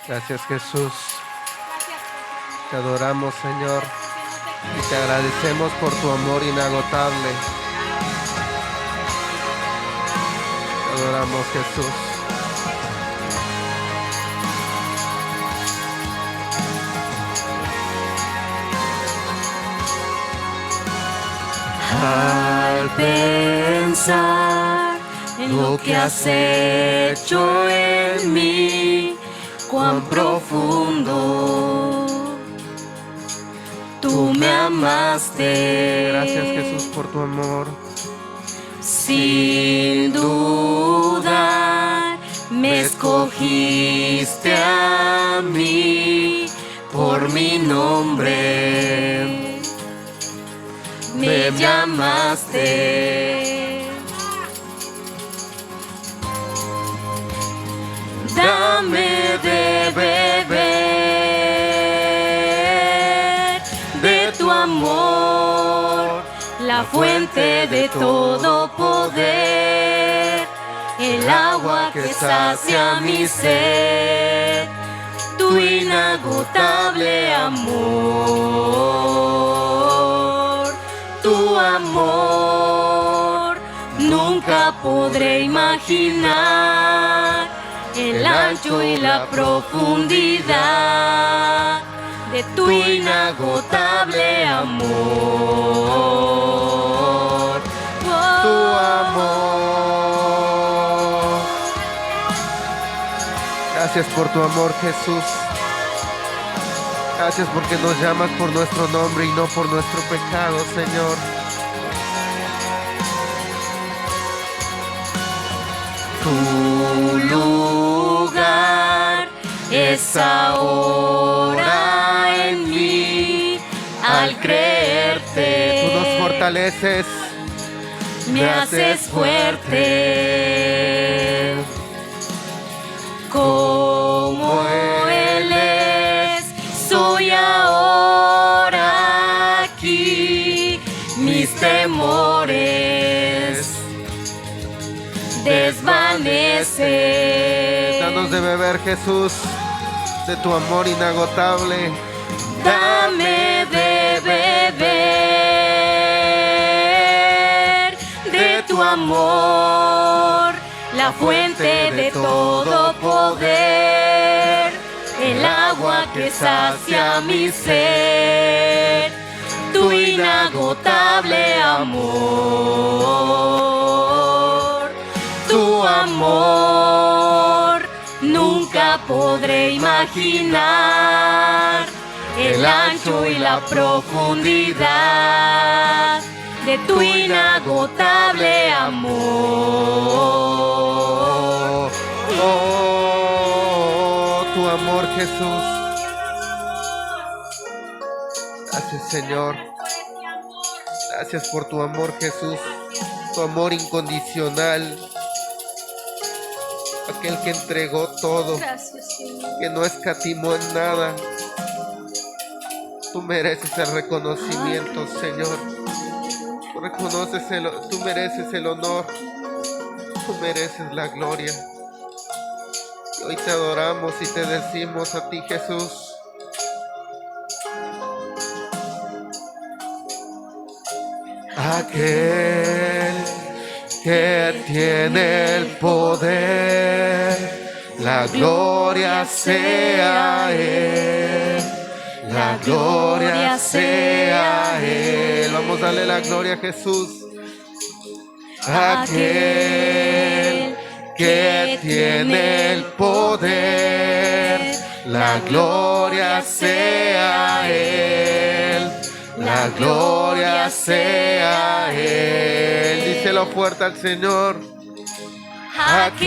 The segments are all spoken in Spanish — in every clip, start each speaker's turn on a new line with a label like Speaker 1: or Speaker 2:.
Speaker 1: Gracias, Jesús. Te adoramos, Señor, y te agradecemos por tu amor inagotable. Te adoramos, Jesús.
Speaker 2: Al pensar en lo que has hecho en mí, cuán profundo tú me amaste.
Speaker 1: Gracias, Jesús, por tu amor.
Speaker 2: Sin dudar me escogiste a mí por mi nombre. Me llamaste. Dame de beber de tu amor, la fuente de todo poder, el agua que sacia mi sed, tu inagotable amor. Tu amor nunca podré imaginar el ancho y la profundidad de tu inagotable amor.
Speaker 1: Tu amor. Gracias por tu amor, Jesús. Gracias porque nos llamas por nuestro nombre y no por nuestro pecado, Señor.
Speaker 2: Tu lugar es ahora en mí, al creerte.
Speaker 1: Tú nos fortaleces,
Speaker 2: me haces fuerte. Como Él es, soy ahora aquí. Mis temores desvanecen.
Speaker 1: danos de beber, Jesús, de tu amor inagotable.
Speaker 2: Dame de beber de tu amor, la fuente de todo poder, el agua que sacia mi ser, tu inagotable amor. Tu amor nunca podré imaginar el ancho y la profundidad de tu inagotable amor.
Speaker 1: Oh, tu amor, Jesús. Gracias, Señor. Gracias por tu amor, Jesús. Tu amor incondicional. Aquel que entregó todo.
Speaker 2: Gracias, Señor.
Speaker 1: Que no escatimó en nada. Tú mereces el reconocimiento, Señor. Tú mereces el honor. Tú mereces la gloria. Y hoy te adoramos y te decimos a ti, Jesús. Aquel que tiene el poder, la gloria sea a Él. La gloria sea a Él. Vamos a darle la gloria a Jesús. Aquel que tiene el poder, la gloria sea a Él. La gloria sea a Él. Díselo fuerte al Señor.
Speaker 2: Aquel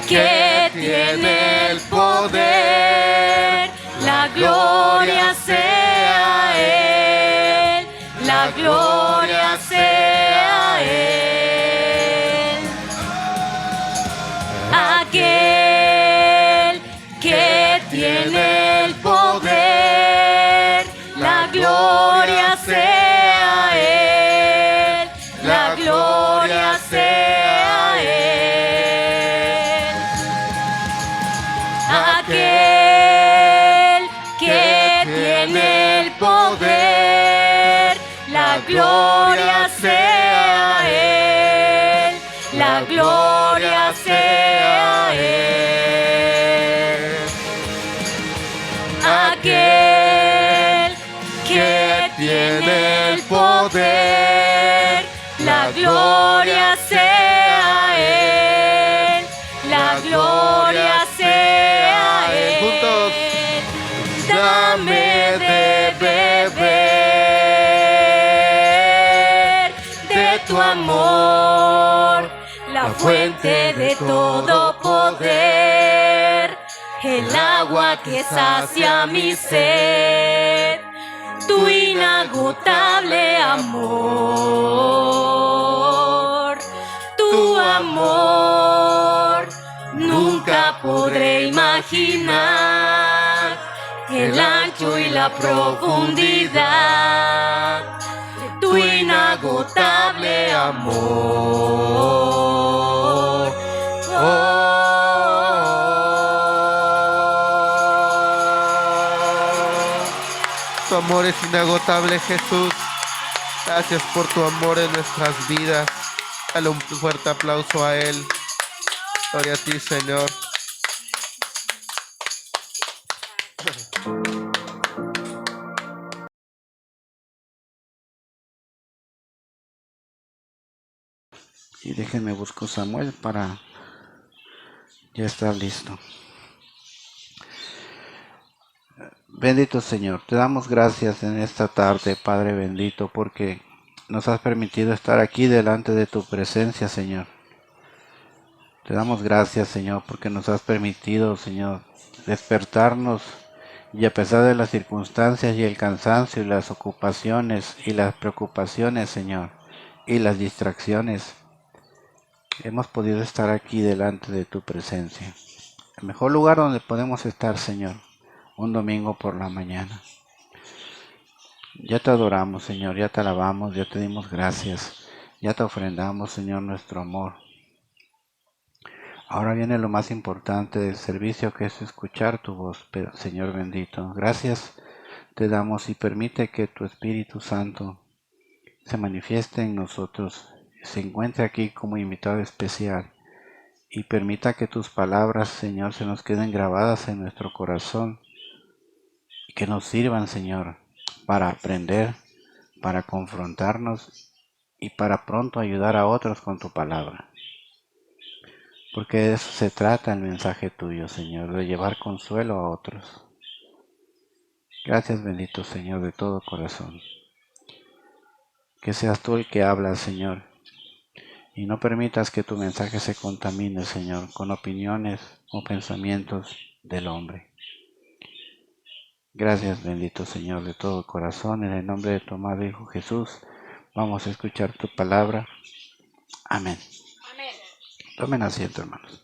Speaker 2: que tiene el poder, la gloria sea a Él, la gloria sea a Él. Aquel que tiene el poder, la gloria sea a Él, la gloria sea a Él. tiene el poder. La gloria sea a Él, la gloria sea a Él. Aquel que tiene el poder, la gloria sea a Él, la gloria sea a Él.
Speaker 1: Juntos.
Speaker 2: Dame de beber de tu amor, la fuente de todo poder, el agua que sacia mi sed, tu inagotable amor, tu amor. Nunca podré imaginar el ancho y la profundidad de tu inagotable amor.
Speaker 1: Tu amor es inagotable, Jesús. Gracias por tu amor en nuestras vidas. Dale un fuerte aplauso a Él. Gloria a ti, Señor.
Speaker 3: Y déjenme buscar Samuel para ya estar listo. Bendito Señor, te damos gracias en esta tarde, Padre bendito, porque nos has permitido estar aquí delante de tu presencia, Señor. Te damos gracias, Señor, porque nos has permitido, Señor, despertarnos y a pesar de las circunstancias y el cansancio y las ocupaciones y las preocupaciones, Señor, y las distracciones, hemos podido estar aquí delante de tu presencia. El mejor lugar donde podemos estar, Señor, un domingo por la mañana. Ya te adoramos, Señor, ya te alabamos, ya te dimos gracias, ya te ofrendamos, Señor, nuestro amor. Ahora viene lo más importante del servicio, que es escuchar tu voz, Señor bendito. Gracias te damos y permite que tu Espíritu Santo se manifieste en nosotros, se encuentre aquí como invitado especial y permita que tus palabras, Señor, se nos queden grabadas en nuestro corazón y que nos sirvan, Señor, para aprender, para confrontarnos y para pronto ayudar a otros con tu palabra. Porque de eso se trata el mensaje tuyo, Señor, de llevar consuelo a otros. Gracias, bendito Señor, de todo corazón. Que seas tú el que hablas, Señor, y no permitas que tu mensaje se contamine, Señor, con opiniones o pensamientos del hombre. Gracias, bendito Señor, de todo corazón. En el nombre de tu amado Hijo Jesús, vamos a escuchar tu palabra. Amén.
Speaker 2: Amén.
Speaker 3: Tomen asiento, hermanos.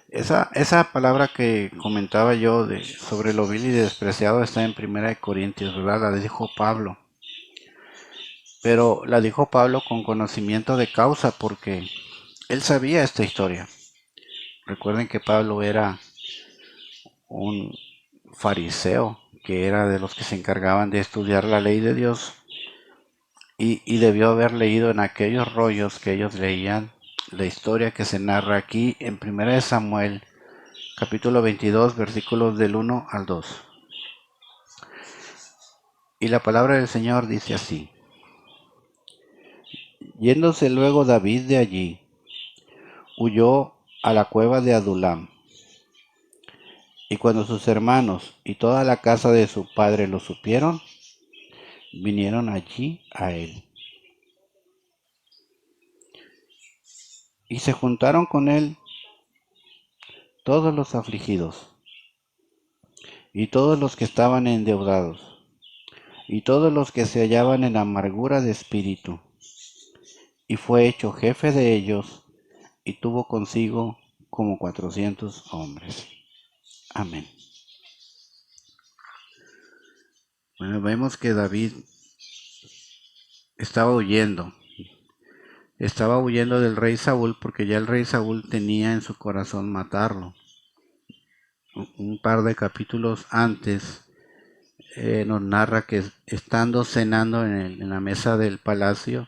Speaker 3: Esa palabra que comentaba yo sobre lo vil y despreciado está en 1 Corintios, ¿verdad? La dijo Pablo. Pero la dijo Pablo con conocimiento de causa porque él sabía esta historia. Recuerden que Pablo era un fariseo, que era de los que se encargaban de estudiar la ley de Dios y debió haber leído en aquellos rollos que ellos leían la historia que se narra aquí en 1 Samuel, capítulo 22, versículos del 1 al 2. Y la palabra del Señor dice así: Yéndose luego David de allí, huyó a la cueva de Adulam. Y cuando sus hermanos y toda la casa de su padre lo supieron, vinieron allí a él. Y se juntaron con él todos los afligidos, y todos los que estaban endeudados, y todos los que se hallaban en amargura de espíritu. Y fue hecho jefe de ellos, y tuvo consigo como 400 hombres. Amén. Bueno, vemos que David estaba huyendo. estaba huyendo del rey Saúl porque ya el rey Saúl tenía en su corazón matarlo. Un par de capítulos antes nos narra que estando cenando en la mesa del palacio,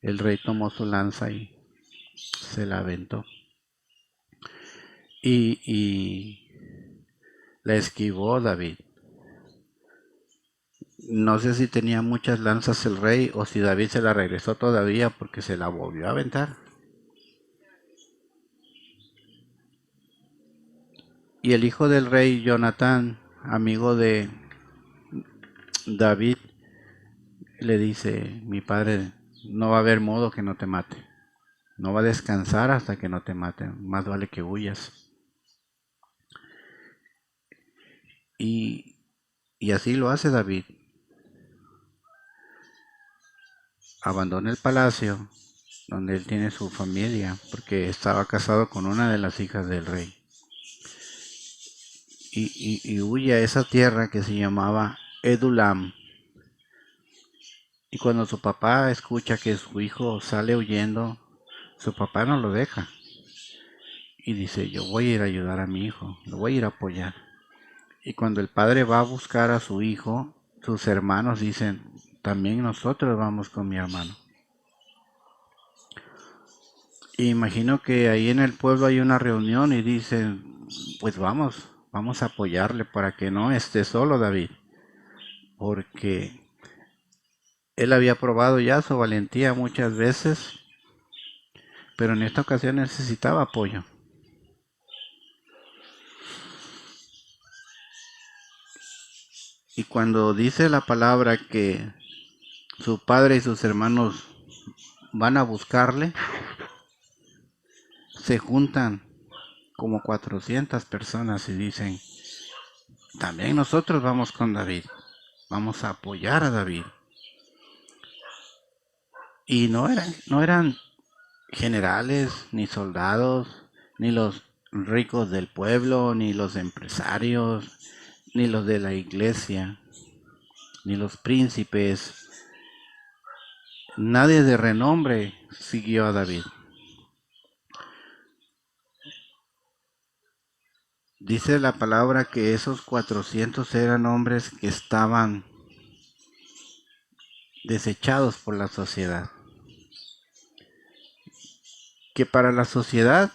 Speaker 3: el rey tomó su lanza y se la aventó. Y la esquivó David. No sé si tenía muchas lanzas el rey o si David se la regresó todavía porque se la volvió a aventar. Y el hijo del rey, Jonatán, amigo de David, le dice: mi padre, no va a haber modo que no te mate. No va a descansar hasta que no te mate. Más vale que huyas. Y así lo hace David. Abandona el palacio donde él tiene su familia, porque estaba casado con una de las hijas del rey. Y huye a esa tierra que se llamaba Edulam. Y cuando su papá escucha que su hijo sale huyendo, su papá no lo deja. Y dice: yo voy a ir a ayudar a mi hijo, lo voy a ir a apoyar. Y cuando el padre va a buscar a su hijo, sus hermanos dicen: también nosotros vamos con mi hermano. Y imagino que ahí en el pueblo hay una reunión y dicen: pues vamos a apoyarle para que no esté solo David. Porque él había probado ya su valentía muchas veces, pero en esta ocasión necesitaba apoyo. Y cuando dice la palabra que su padre y sus hermanos van a buscarle, se juntan como 400 personas y dicen: también nosotros vamos con David, vamos a apoyar a David. Y no eran generales, ni soldados, ni los ricos del pueblo, ni los empresarios, ni los de la iglesia, ni los príncipes. Nadie de renombre siguió a David. Dice la palabra que esos 400 eran hombres que estaban desechados por la sociedad. Que para la sociedad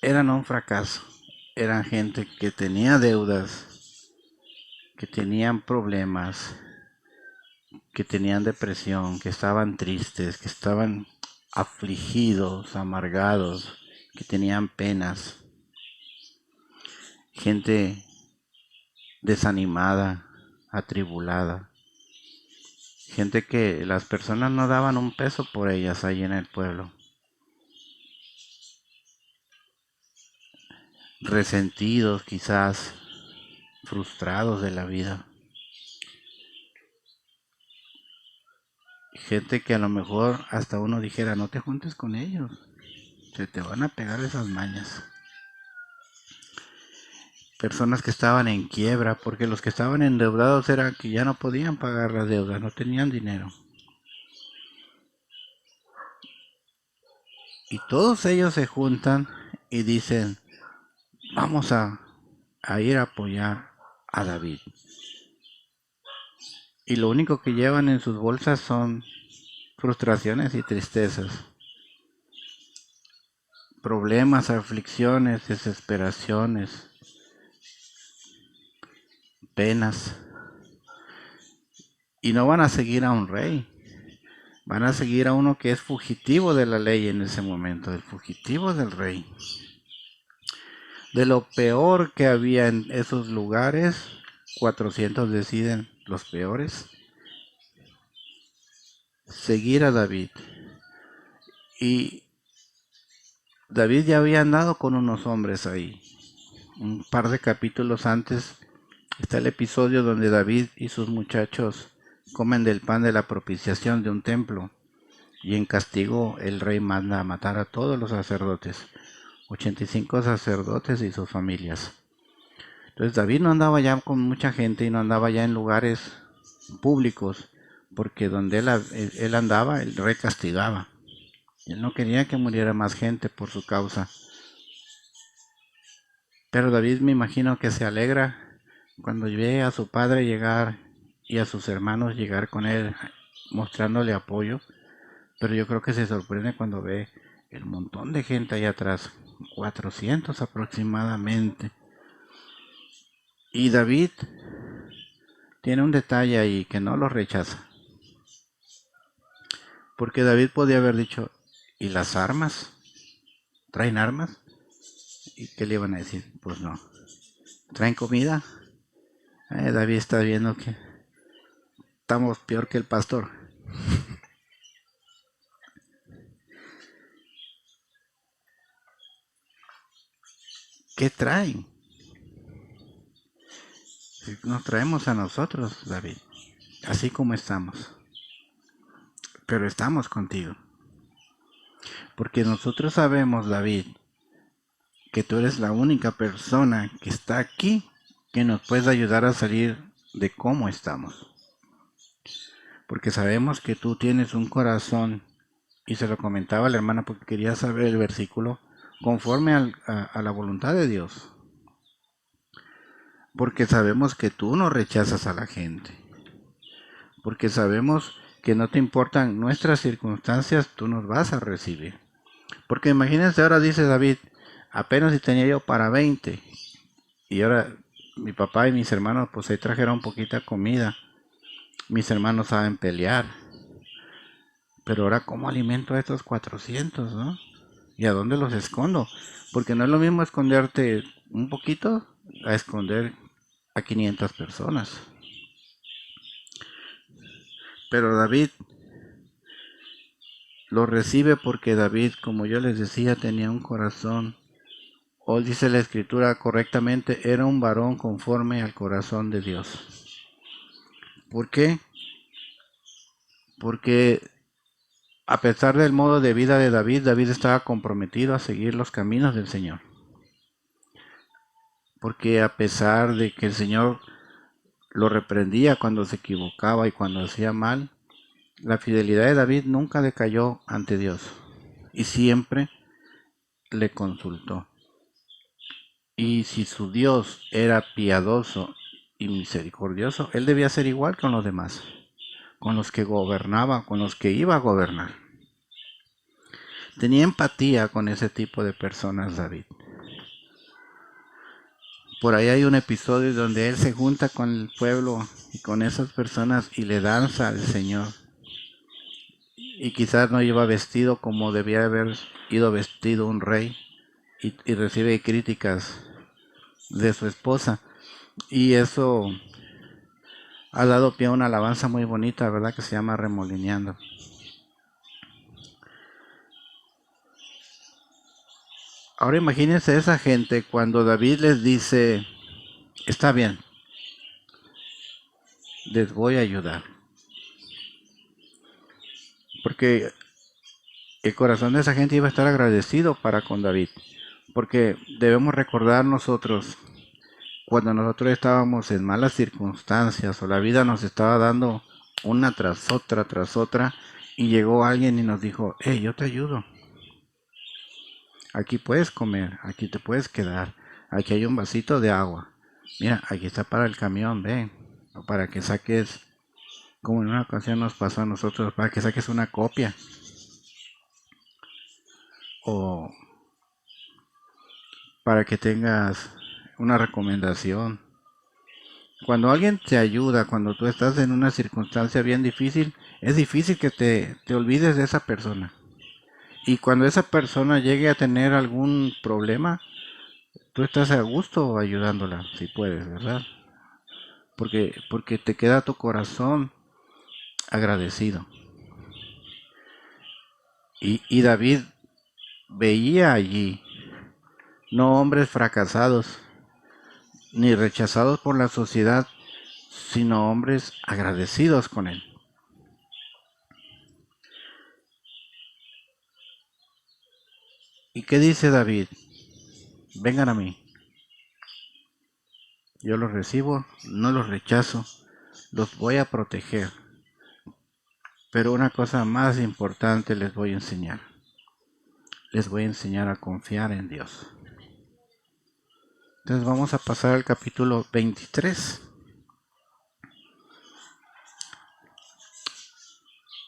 Speaker 3: eran un fracaso. Eran gente que tenía deudas, que tenían problemas, que tenían depresión, que estaban tristes, que estaban afligidos, amargados, que tenían penas. Gente desanimada, atribulada. Gente que las personas no daban un peso por ellas ahí en el pueblo. Resentidos quizás, frustrados de la vida. Gente que a lo mejor hasta uno dijera: no te juntes con ellos, se te van a pegar esas mañas. Personas que estaban en quiebra, porque los que estaban endeudados eran que ya no podían pagar las deudas, no tenían dinero. Y todos ellos se juntan y dicen: vamos a ir a apoyar a David. Y lo único que llevan en sus bolsas son frustraciones y tristezas, problemas, aflicciones, desesperaciones, penas. Y no van a seguir a un rey, van a seguir a uno que es fugitivo de la ley en ese momento, el fugitivo del rey. De lo peor que había en esos lugares, 400 deciden, los peores, seguir a David. Y David ya había andado con unos hombres ahí. Un par de capítulos antes está el episodio donde David y sus muchachos comen del pan de la propiciación de un templo, y en castigo el rey manda a matar a todos los sacerdotes, 85 sacerdotes y sus familias. Entonces David no andaba ya con mucha gente y no andaba ya en lugares públicos, porque donde él andaba, el rey castigaba. Él no quería que muriera más gente por su causa. Pero David me imagino que se alegra cuando ve a su padre llegar y a sus hermanos llegar con él, mostrándole apoyo. Pero yo creo que se sorprende cuando ve el montón de gente ahí atrás, 400 aproximadamente. Y David tiene un detalle ahí que no lo rechaza. Porque David podía haber dicho, ¿y las armas? ¿Traen armas? ¿Y qué le iban a decir? Pues no. ¿Traen comida? David está viendo que estamos peor que el pastor. ¿Qué traen? Nos traemos a nosotros, David, así como estamos. Pero estamos contigo. Porque nosotros sabemos, David, que tú eres la única persona que está aquí que nos puede ayudar a salir de cómo estamos. Porque sabemos que tú tienes un corazón, y se lo comentaba a la hermana porque quería saber el versículo, conforme a la voluntad de Dios. Porque sabemos que tú no rechazas a la gente. Porque sabemos que no te importan nuestras circunstancias, tú nos vas a recibir. Porque imagínense, ahora dice David, apenas si tenía yo para 20. Y ahora mi papá y mis hermanos pues ahí trajeron poquita comida. Mis hermanos saben pelear. Pero ahora ¿cómo alimento a estos 400, no? ¿Y a dónde los escondo? Porque no es lo mismo esconderte un poquito a esconder a 500 personas. Pero David lo recibe porque David, como yo les decía, tenía un corazón. Hoy dice la escritura correctamente, era un varón conforme al corazón de Dios. ¿Por qué? Porque a pesar del modo de vida de David, David estaba comprometido a seguir los caminos del Señor. Porque a pesar de que el Señor lo reprendía cuando se equivocaba y cuando hacía mal, la fidelidad de David nunca decayó ante Dios y siempre le consultó. Y si su Dios era piadoso y misericordioso, él debía ser igual con los demás, con los que gobernaba, con los que iba a gobernar. Tenía empatía con ese tipo de personas, David. Por ahí hay un episodio donde él se junta con el pueblo y con esas personas y le danza al Señor. Y quizás no iba vestido como debía haber ido vestido un rey y recibe críticas de su esposa. Y eso ha dado pie a una alabanza muy bonita, ¿verdad? Que se llama Remolineando. Ahora imagínense esa gente cuando David les dice, está bien, les voy a ayudar. Porque el corazón de esa gente iba a estar agradecido para con David. Porque debemos recordar nosotros, cuando nosotros estábamos en malas circunstancias o la vida nos estaba dando una tras otra, y llegó alguien y nos dijo, hey, yo te ayudo. Aquí puedes comer, aquí te puedes quedar, aquí hay un vasito de agua. Mira, aquí está para el camión, ven, o para que saques, como en una ocasión nos pasó a nosotros, para que saques una copia. O para que tengas una recomendación. Cuando alguien te ayuda, cuando tú estás en una circunstancia bien difícil, es difícil que te olvides de esa persona. Y cuando esa persona llegue a tener algún problema, tú estás a gusto ayudándola, si puedes, ¿verdad? Porque te queda tu corazón agradecido. Y David veía allí no hombres fracasados, ni rechazados por la sociedad, sino hombres agradecidos con él. ¿Y qué dice David? Vengan a mí. Yo los recibo, no los rechazo, los voy a proteger. Pero una cosa más importante les voy a enseñar. les voy a enseñar a confiar en Dios. Entonces vamos a pasar al capítulo 23.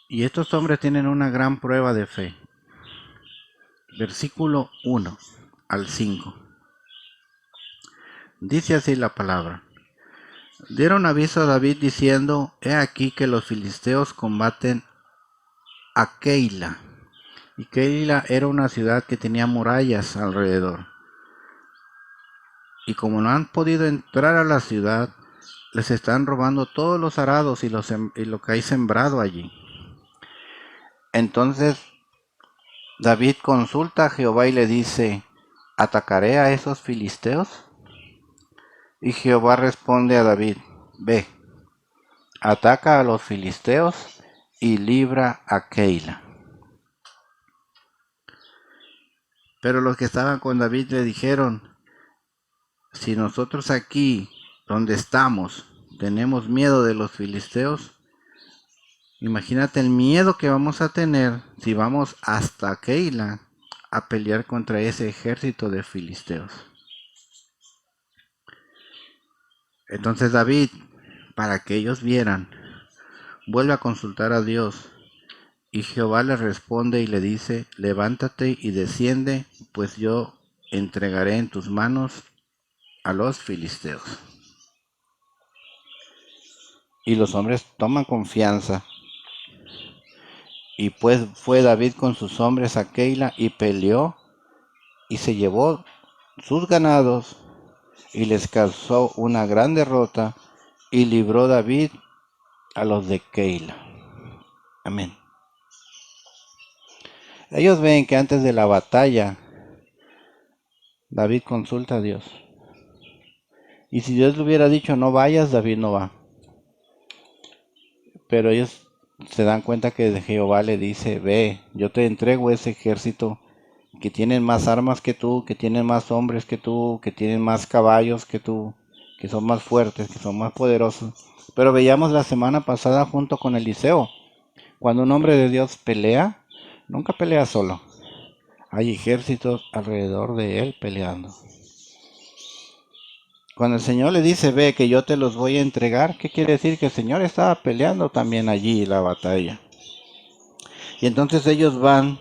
Speaker 3: Y estos hombres tienen una gran prueba de fe. Versículo 1 al 5. Dice así la palabra. Dieron aviso a David diciendo, he aquí que los filisteos combaten a Keila. Y Keila era una ciudad que tenía murallas alrededor. Y como no han podido entrar a la ciudad, les están robando todos los arados y lo que hay sembrado allí. Entonces David consulta a Jehová y le dice, ¿atacaré a esos filisteos? Y Jehová responde a David, ve, ataca a los filisteos y libra a Keila. Pero los que estaban con David le dijeron, si nosotros aquí, donde estamos, tenemos miedo de los filisteos, imagínate el miedo que vamos a tener si vamos hasta Keila a pelear contra ese ejército de filisteos. Entonces David, para que ellos vieran, vuelve a consultar a Dios. Y Jehová le responde y le dice, levántate y desciende, pues yo entregaré en tus manos a los filisteos. Y los hombres toman confianza. Y pues fue David con sus hombres a Keila y peleó y se llevó sus ganados y les causó una gran derrota y libró David a los de Keila. Amén. Ellos ven que antes de la batalla David consulta a Dios. Y si Dios le hubiera dicho no vayas, David no va. Pero ellos se dan cuenta que Jehová le dice, ve, yo te entrego ese ejército que tienen más armas que tú, que tienen más hombres que tú, que tienen más caballos que tú, que son más fuertes, que son más poderosos. Pero veíamos la semana pasada junto con Eliseo, cuando un hombre de Dios pelea, nunca pelea solo. Hay ejércitos alrededor de él peleando. Cuando el Señor le dice, ve que yo te los voy a entregar, ¿qué quiere decir? Que el Señor estaba peleando también allí la batalla. Y entonces ellos van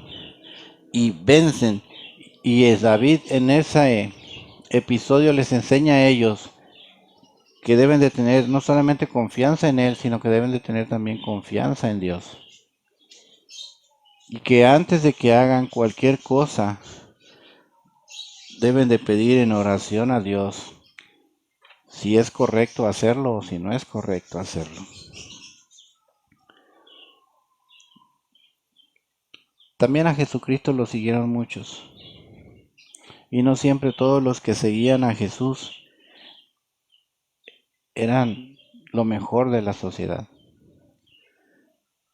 Speaker 3: y vencen. Y David en ese episodio les enseña a ellos que deben de tener no solamente confianza en Él, sino que deben de tener también confianza en Dios. Y que antes de que hagan cualquier cosa, deben de pedir en oración a Dios si es correcto hacerlo o si no es correcto hacerlo. También a Jesucristo lo siguieron muchos. Y no siempre todos los que seguían a Jesús eran lo mejor de la sociedad.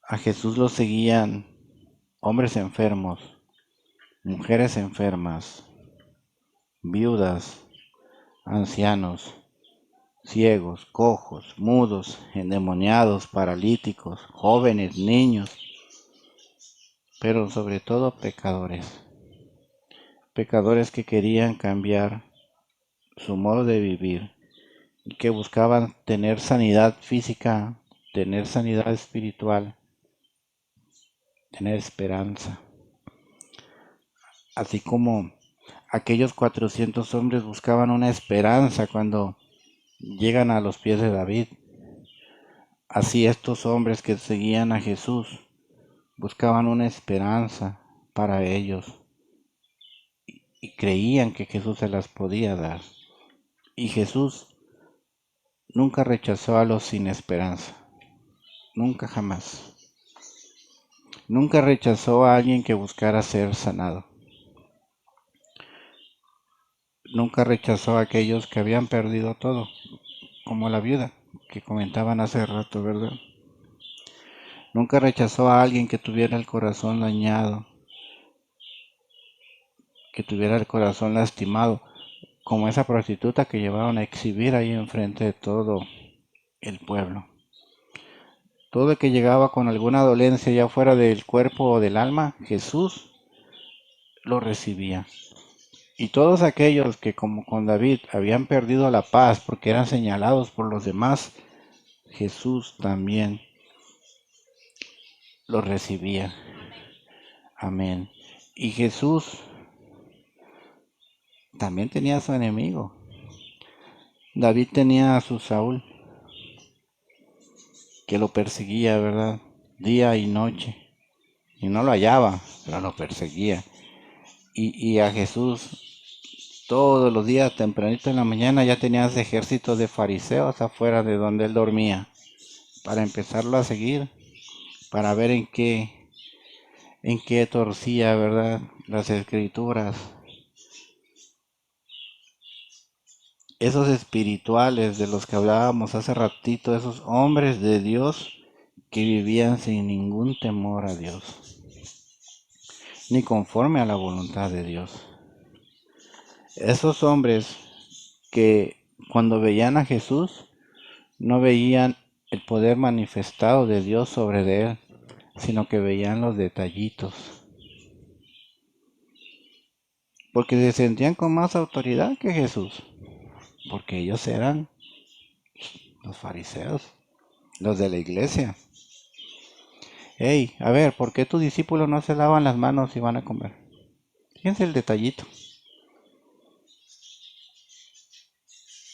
Speaker 3: A Jesús lo seguían hombres enfermos, mujeres enfermas, viudas, ancianos, ciegos, cojos, mudos, endemoniados, paralíticos, jóvenes, niños, pero sobre todo pecadores. Pecadores que querían cambiar su modo de vivir y que buscaban tener sanidad física, tener sanidad espiritual, tener esperanza. Así como aquellos 400 hombres buscaban una esperanza cuando llegan a los pies de David. Así estos hombres que seguían a Jesús buscaban una esperanza para ellos y creían que Jesús se las podía dar. Y Jesús nunca rechazó a los sin esperanza. Nunca, jamás. Nunca rechazó a alguien que buscara ser sanado. Nunca rechazó a aquellos que habían perdido todo, como la viuda que comentaban hace rato, ¿verdad? Nunca rechazó a alguien que tuviera el corazón dañado, que tuviera el corazón lastimado, como esa prostituta que llevaron a exhibir ahí enfrente de todo el pueblo. Todo el que llegaba con alguna dolencia ya fuera del cuerpo o del alma, Jesús lo recibía. Y todos aquellos que como con David habían perdido la paz porque eran señalados por los demás, Jesús también lo recibía. Amén. Y Jesús también tenía a su enemigo. David tenía a su Saúl, que lo perseguía, ¿verdad? Día y noche. Y no lo hallaba, pero lo perseguía. Y a Jesús todos los días, tempranito en la mañana, ya tenía ese ejército de fariseos afuera de donde él dormía, para empezarlo a seguir, para ver en qué torcía, ¿verdad? Las escrituras. Esos espirituales de los que hablábamos hace ratito, esos hombres de Dios que vivían sin ningún temor a Dios, ni conforme a la voluntad de Dios. Esos hombres que cuando veían a Jesús no veían el poder manifestado de Dios sobre de él, sino que veían los detallitos, porque se sentían con más autoridad que Jesús, porque ellos eran los fariseos, los de la iglesia. Hey, a ver, ¿por qué tus discípulos no se lavan las manos y van a comer? Fíjense el detallito.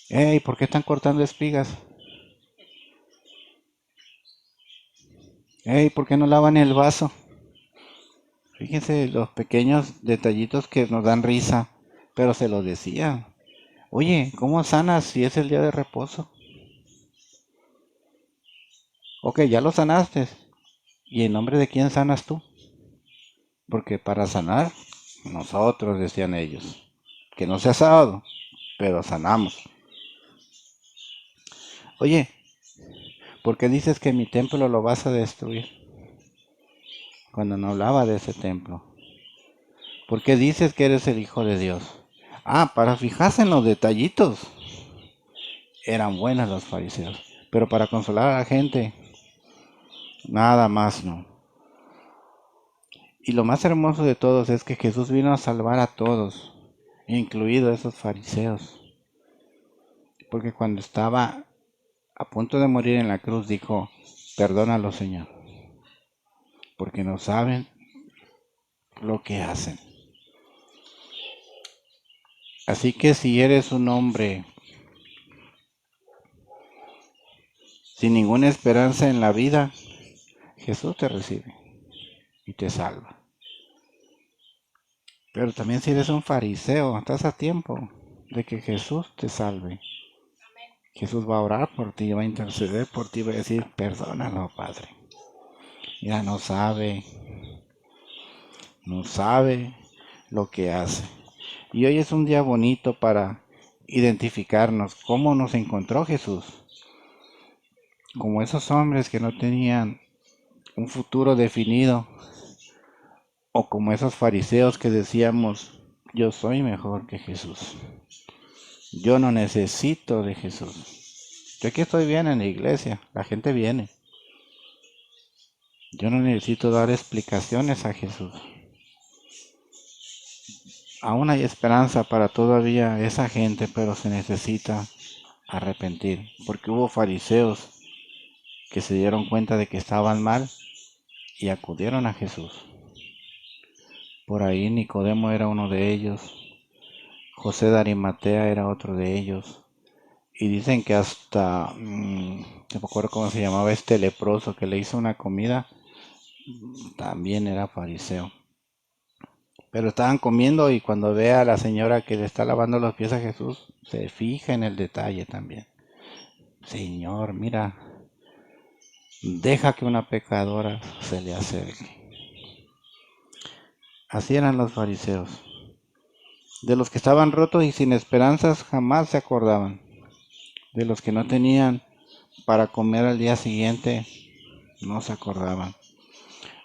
Speaker 3: Hey, ¿por qué están cortando espigas? Hey, ¿por qué no lavan el vaso? Fíjense los pequeños detallitos que nos dan risa, pero se los decía. Oye, ¿cómo sanas si es el día de reposo? Ok, ya lo sanaste. ¿Y en nombre de quién sanas tú? Porque para sanar, nosotros, decían ellos, que no sea sábado, pero sanamos. Oye, ¿por qué dices que mi templo lo vas a destruir? Cuando no hablaba de ese templo. ¿Por qué dices que eres el Hijo de Dios? Ah, para fijarse en los detallitos. Eran buenos los fariseos, pero para consolar a la gente, nada más no. Y lo más hermoso de todos es que Jesús vino a salvar a todos, incluidos esos fariseos. Porque cuando estaba a punto de morir en la cruz dijo, perdónalo, Señor, porque no saben lo que hacen. Así que si eres un hombre sin ninguna esperanza en la vida, Jesús te recibe y te salva. Pero también si eres un fariseo, estás a tiempo de que Jesús te salve. Jesús va a orar por ti, va a interceder por ti, va a decir, perdónalo, Padre. Mira, no sabe lo que hace. Y hoy es un día bonito para identificarnos cómo nos encontró Jesús. Como esos hombres que no tenían un futuro definido, o como esos fariseos que decíamos, yo soy mejor que Jesús. Yo no necesito de Jesús. Yo aquí estoy bien en la iglesia, la gente viene. Yo no necesito dar explicaciones a Jesús. Aún hay esperanza para todavía esa gente, pero se necesita arrepentir, porque hubo fariseos que se dieron cuenta de que estaban mal y acudieron a Jesús. Por ahí Nicodemo era uno de ellos, José de Arimatea era otro de ellos, y dicen que hasta, no me acuerdo cómo se llamaba este leproso que le hizo una comida, también era fariseo. Pero estaban comiendo y cuando ve a la señora que le está lavando los pies a Jesús, se fija en el detalle también. Señor, mira, deja que una pecadora se le acerque. Así eran los fariseos. De los que estaban rotos y sin esperanzas jamás se acordaban. De los que no tenían para comer al día siguiente, no se acordaban.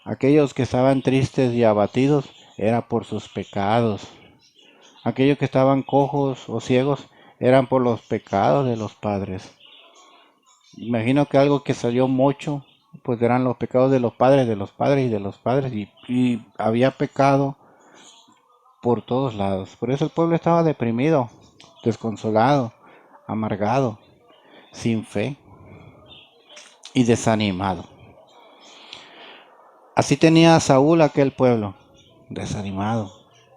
Speaker 3: Aquellos que estaban tristes y abatidos era por sus pecados. Aquellos que estaban cojos o ciegos eran por los pecados de los padres. Imagino que algo que salió mucho, pues eran los pecados de los padres y de los padres, y había pecado por todos lados. Por eso el pueblo estaba deprimido, desconsolado, amargado, sin fe y desanimado. Así tenía a Saúl aquel pueblo, desanimado.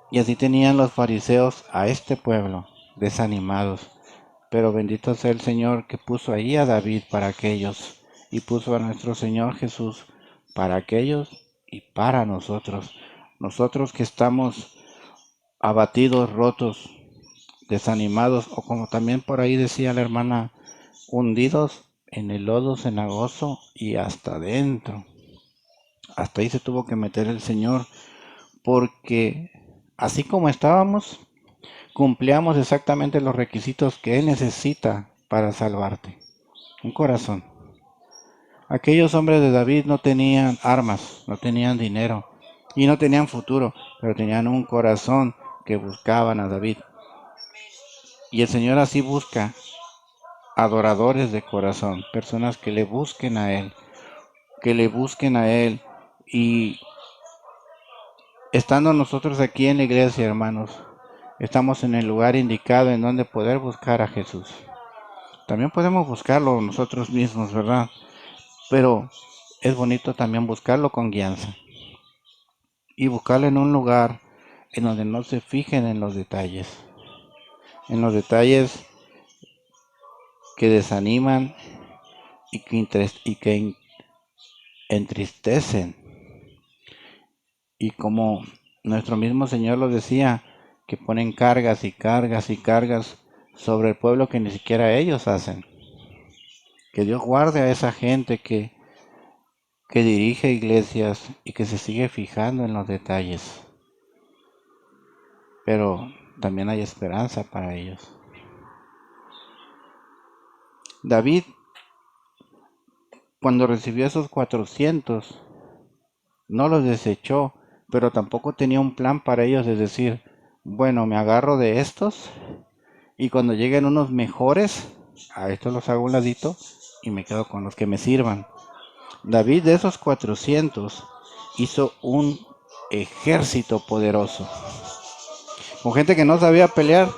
Speaker 3: Y así tenían los fariseos a este pueblo, desanimados. Pero bendito sea el Señor que puso ahí a David para aquellos, y puso a nuestro Señor Jesús para aquellos y para nosotros. Nosotros que estamos abatidos, rotos, desanimados, o como también por ahí decía la hermana, hundidos en el lodo cenagoso y hasta adentro. Hasta ahí se tuvo que meter el Señor, porque así como estábamos, cumplíamos exactamente los requisitos que Él necesita para salvarte. Un corazón. Aquellos hombres de David no tenían armas, no tenían dinero y no tenían futuro, pero tenían un corazón que buscaban a David. Y el Señor así busca adoradores de corazón, personas que le busquen a Él, que le busquen a Él. Y estando nosotros aquí en la iglesia, hermanos, estamos en el lugar indicado en donde poder buscar a Jesús. También podemos buscarlo nosotros mismos, ¿verdad? Pero es bonito también buscarlo con guianza. Y buscarlo en un lugar en donde no se fijen en los detalles. En los detalles que desaniman y que entristecen. Y como nuestro mismo Señor lo decía, que ponen cargas y cargas y cargas sobre el pueblo que ni siquiera ellos hacen. Que Dios guarde a esa gente que dirige iglesias y que se sigue fijando en los detalles. Pero también hay esperanza para ellos. David, cuando recibió esos 400, no los desechó, pero tampoco tenía un plan para ellos de decir, bueno, me agarro de estos y cuando lleguen unos mejores, a estos los hago un ladito y me quedo con los que me sirvan. David de esos 400 hizo un ejército poderoso, con gente que no sabía pelear,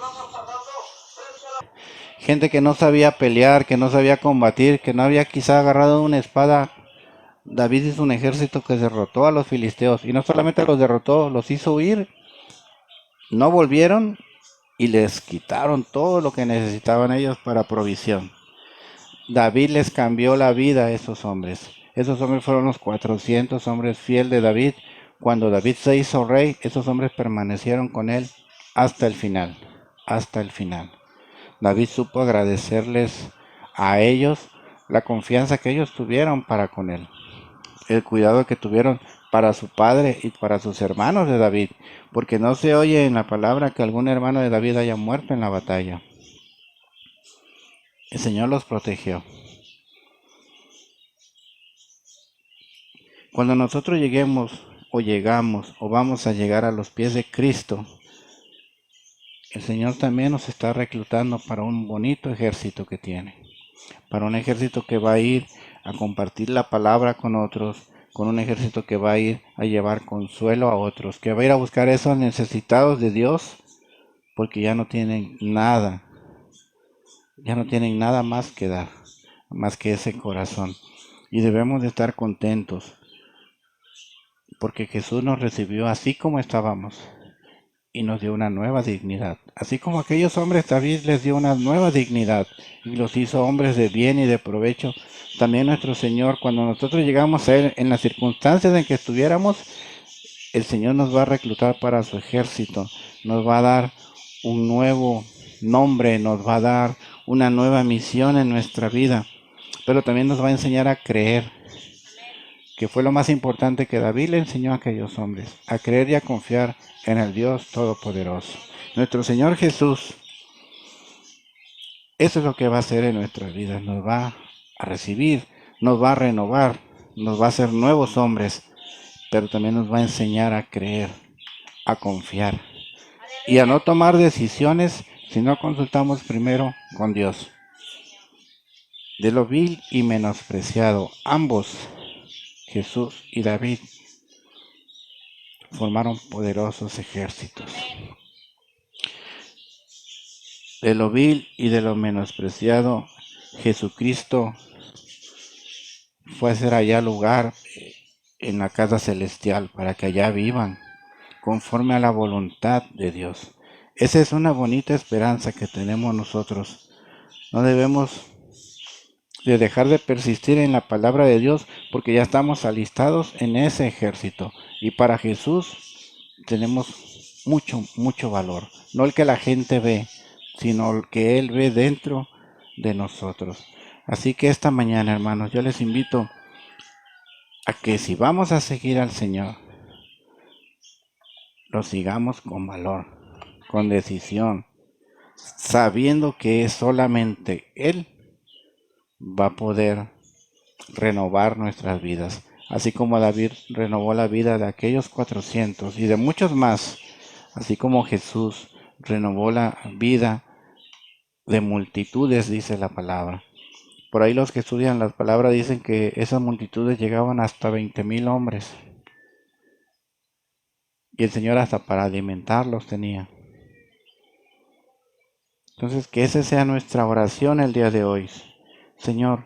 Speaker 3: que no sabía combatir, que no había quizá agarrado una espada. David hizo un ejército que derrotó a los filisteos, y no solamente los derrotó, los hizo huir, no volvieron y les quitaron todo lo que necesitaban ellos para provisión. David les cambió la vida a esos hombres. Esos hombres fueron los 400 hombres fieles de David. Cuando David se hizo rey, esos hombres permanecieron con él hasta el final, hasta el final. David supo agradecerles a ellos la confianza que ellos tuvieron para con él, el cuidado que tuvieron para su padre y para sus hermanos de David, porque no se oye en la palabra que algún hermano de David haya muerto en la batalla. El Señor los protegió. Cuando nosotros llegamos o vamos a llegar a los pies de Cristo, el Señor también nos está reclutando para un bonito ejército que tiene, para un ejército que va a ir a compartir la palabra con otros, con un ejército que va a ir a llevar consuelo a otros, que va a ir a buscar a esos necesitados de Dios, porque ya no tienen nada más que dar, más que ese corazón. Y debemos de estar contentos, porque Jesús nos recibió así como estábamos y nos dio una nueva dignidad. Así como aquellos hombres, David les dio una nueva dignidad y los hizo hombres de bien y de provecho. También nuestro Señor, cuando nosotros llegamos a Él, en las circunstancias en que estuviéramos, el Señor nos va a reclutar para su ejército, nos va a dar un nuevo nombre, nos va a dar una nueva misión en nuestra vida, pero también nos va a enseñar a creer, que fue lo más importante que David le enseñó a aquellos hombres, a creer y a confiar en el Dios Todopoderoso. Nuestro Señor Jesús, eso es lo que va a hacer en nuestras vidas, nos va a recibir, nos va a renovar, nos va a hacer nuevos hombres, pero también nos va a enseñar a creer, a confiar y a no tomar decisiones si no consultamos primero con Dios. De lo vil y menospreciado, ambos, Jesús y David, formaron poderosos ejércitos. De lo vil y de lo menospreciado, Jesucristo fue a hacer allá lugar en la casa celestial para que allá vivan conforme a la voluntad de Dios. Esa es una bonita esperanza que tenemos nosotros. No debemos de dejar de persistir en la palabra de Dios porque ya estamos alistados en ese ejército. Y para Jesús tenemos mucho valor. No el que la gente ve, sino el que Él ve dentro de nosotros. Así que esta mañana, hermanos, yo les invito a que si vamos a seguir al Señor, lo sigamos con valor, con decisión, sabiendo que es solamente Él va a poder renovar nuestras vidas, así como David renovó la vida de aquellos 400 y de muchos más, así como Jesús renovó la vida de multitudes, dice la palabra. Por ahí los que estudian las palabras dicen que esas multitudes llegaban hasta 20,000 hombres. Y el Señor hasta para alimentarlos tenía. Entonces, que esa sea nuestra oración el día de hoy. Señor,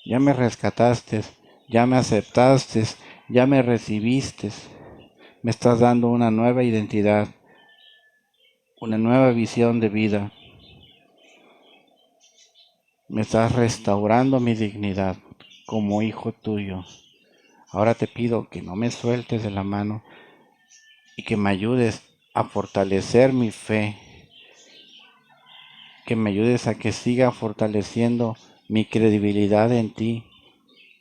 Speaker 3: ya me rescataste, ya me aceptaste, ya me recibiste. Me estás dando una nueva identidad, una nueva visión de vida. Me estás restaurando mi dignidad como hijo tuyo. Ahora te pido que no me sueltes de la mano y que me ayudes a fortalecer mi fe, que me ayudes a que siga fortaleciendo mi credibilidad en ti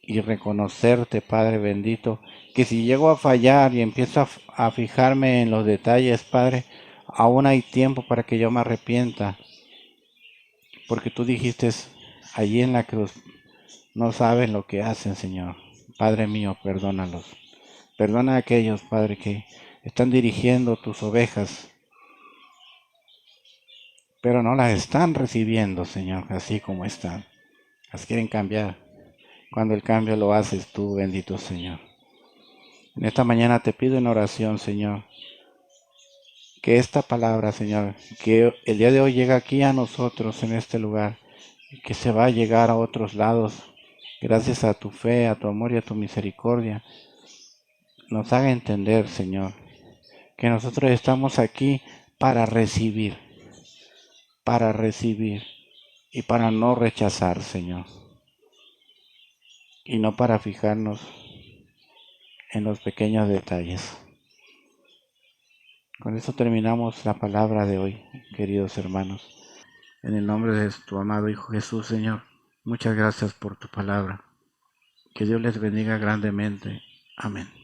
Speaker 3: y reconocerte, Padre bendito, que si llego a fallar y empiezo a fijarme en los detalles, Padre, aún hay tiempo para que yo me arrepienta, porque tú dijiste allí en la cruz, no saben lo que hacen, Señor. Padre mío, perdónalos. Perdona a aquellos, Padre, que están dirigiendo tus ovejas, pero no las están recibiendo, Señor, así como están. Las quieren cambiar, cuando el cambio lo haces tú, bendito Señor. En esta mañana te pido en oración, Señor, que esta palabra, Señor, que el día de hoy llega aquí a nosotros en este lugar, y que se va a llegar a otros lados, gracias a tu fe, a tu amor y a tu misericordia, nos haga entender, Señor, que nosotros estamos aquí para recibir y para no rechazar, Señor, y no para fijarnos en los pequeños detalles. Con esto terminamos la palabra de hoy, queridos hermanos. En el nombre de tu amado Hijo Jesús, Señor, muchas gracias por tu palabra. Que Dios les bendiga grandemente. Amén.